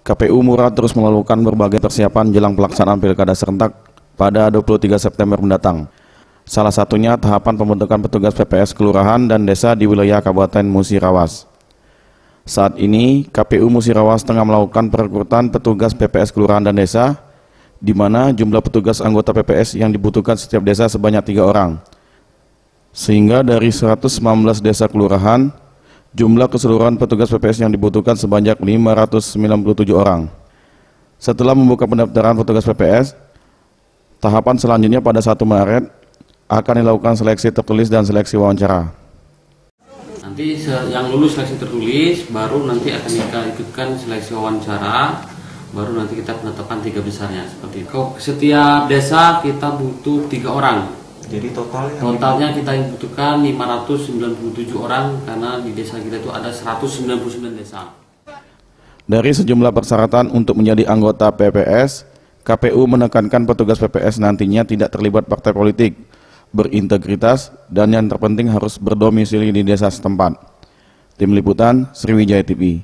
KPU Murah terus melakukan berbagai persiapan jelang pelaksanaan Pilkada serentak pada 23 September mendatang. Salah satunya tahapan pembentukan petugas PPS Kelurahan dan Desa di wilayah Kabupaten Musirawas. Saat ini, KPU Musirawas tengah melakukan perekrutan petugas PPS Kelurahan dan Desa, di mana jumlah petugas anggota PPS yang dibutuhkan setiap desa sebanyak 3 orang. Sehingga dari 119 desa kelurahan, jumlah keseluruhan petugas PPS yang dibutuhkan sebanyak 597 orang. Setelah membuka pendaftaran petugas PPS, tahapan selanjutnya pada 1 Maret akan dilakukan seleksi tertulis dan seleksi wawancara. Nanti yang lulus seleksi tertulis baru nanti akan ikutkan seleksi wawancara, baru nanti kita menetapkan 3 besarnya seperti itu. Setiap desa kita butuh 3 orang. Jadi totalnya kita butuhkan 597 orang karena di desa kita itu ada 199 desa. Dari sejumlah persyaratan untuk menjadi anggota PPS, KPU menekankan petugas PPS nantinya tidak terlibat partai politik, berintegritas, dan yang terpenting harus berdomisili di desa setempat. Tim Liputan, Sriwijaya TV.